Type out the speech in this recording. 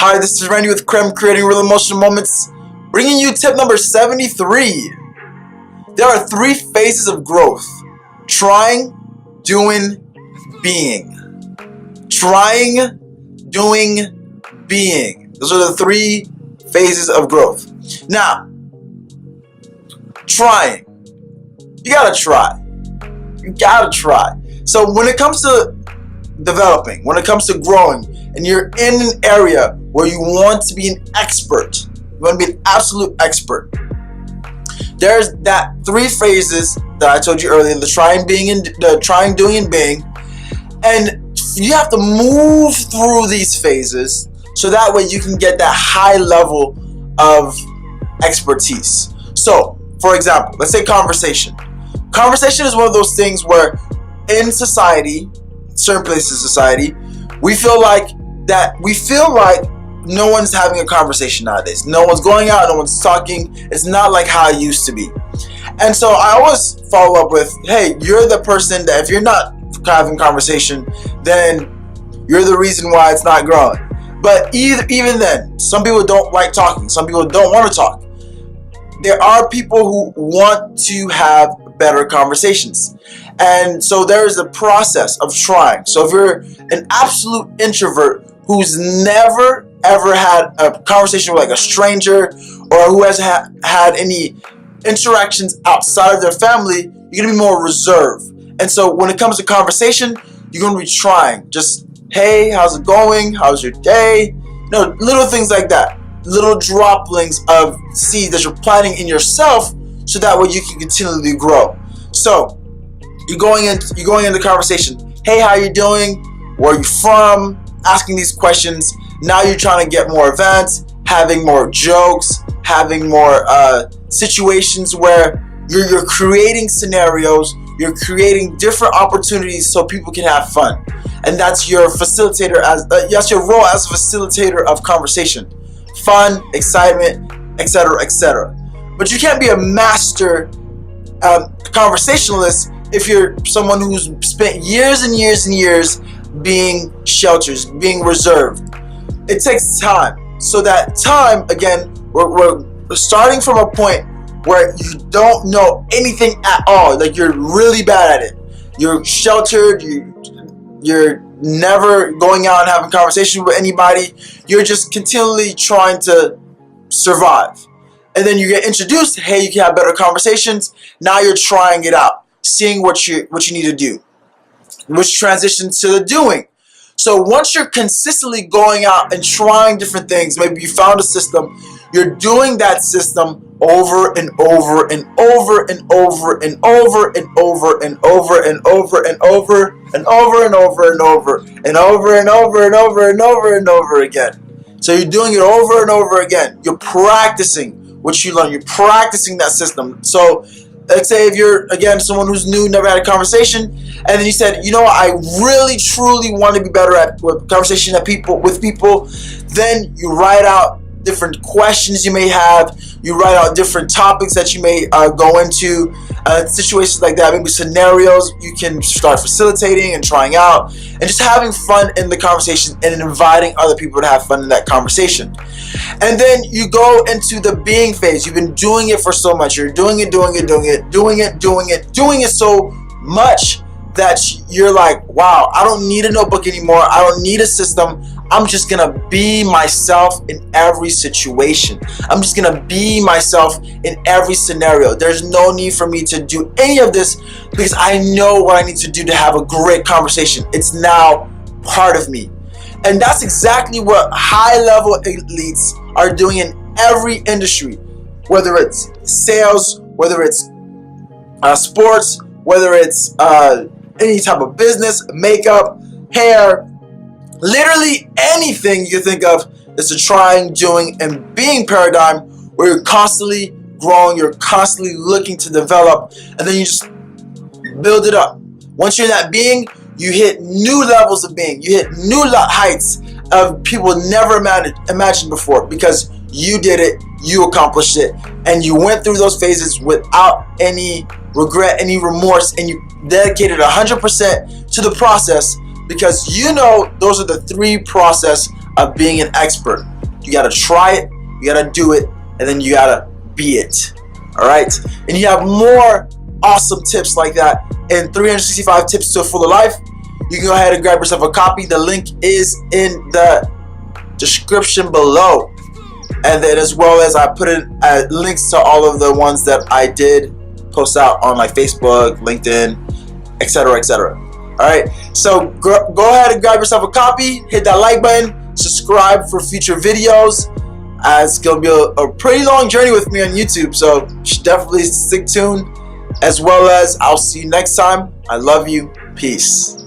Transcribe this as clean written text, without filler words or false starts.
Hi, this is Randy with Creme, creating real emotional moments, bringing you tip number 73. There are 3 phases of growth: trying, doing, being. Trying, doing, being. Those are the 3 phases of growth. Now, trying. You gotta try. You gotta try. So when it comes to developing, when it comes to growing, and you're in an area where you want to be an expert, you want to be an absolute expert, there's that 3 phases that I told you earlier: the trying, being, and the trying, doing, and being. And you have to move through these phases so that way you can get that high level of expertise. So, for example, let's say conversation. Conversation is one of those things where in society, certain places in society, we feel like no one's having a conversation nowadays. No one's going out, no one's talking. It's not like how it used to be. And so I always follow up with, hey, you're the person that if you're not having conversation, then you're the reason why it's not growing. But even then, some people don't like talking. Some people don't want to talk. There are people who want to have better conversations. And so there is a process of trying. So if you're an absolute introvert who's never ever had a conversation with like a stranger, or who has had any interactions outside of their family, you're going to be more reserved. And so when it comes to conversation, you're going to be trying. Just, hey, how's it going? How's your day? Little things like that. Little droplings of seeds that you're planting in yourself so that way you can continually grow. So you're going into conversation. Hey, how you doing? Where are you from? Asking these questions. Now you're trying to get more events, having more jokes, having more situations where you're creating scenarios, you're creating different opportunities so people can have fun. And that's your facilitator that's your role as a facilitator of conversation. Fun, excitement, etc., etc. But you can't be a master conversationalist if you're someone who's spent years and years and years being sheltered, being reserved. It takes time. So that time, again, we're starting from a point where you don't know anything at all. Like you're really bad at it. You're sheltered. You're never going out and having conversation with anybody. You're just continually trying to survive. And then you get introduced. Hey, you can have better conversations. Now you're trying it out, seeing what you need to do, which transitions to the doing. So once you're consistently going out and trying different things, maybe you found a system, you're doing that system over and over and over and over and over and over and over and over and over and over and over and over and over and over and over and over and over again. So you're doing it over and over again. You're practicing what you learn. You're practicing that system. So let's say if you're, again, someone who's new, never had a conversation, and then you said, you know what, I really, truly want to be better at conversation with people, then you write out different questions you may have. You write out different topics that you may go into, situations like that, maybe scenarios you can start facilitating and trying out, and just having fun in the conversation and inviting other people to have fun in that conversation. And then you go into the being phase. You've been doing it for so much. You're doing it so much that you're like, wow, I don't need a notebook anymore. I don't need a system. I'm just going to be myself in every situation. I'm just going to be myself in every scenario. There's no need for me to do any of this because I know what I need to do to have a great conversation. It's now part of me. And that's exactly what high-level elites are doing in every industry, whether it's sales, whether it's sports, whether it's any type of business, makeup, hair, literally anything you think of is a trying, doing, and being paradigm where you're constantly growing, you're constantly looking to develop, and then you just build it up. Once you're in that being, you hit new levels of being. You hit new heights of people never imagined before because you did it, you accomplished it, and you went through those phases without any regret, any remorse, and you dedicated 100% to the process because you know those are the 3 process of being an expert. You gotta try it, you gotta do it, and then you gotta be it. Alright? And you have more awesome tips like that in 365 Tips to a Fuller Life. You can go ahead and grab yourself a copy. The link is in the description below. And then as well as I put in links to all of the ones that I did post out on like Facebook, LinkedIn, etc., etc. Alright, so go ahead and grab yourself a copy, hit that like button, subscribe for future videos. It's going to be a pretty long journey with me on YouTube, so you should definitely stick tuned. As well as I'll see you next time. I love you. Peace.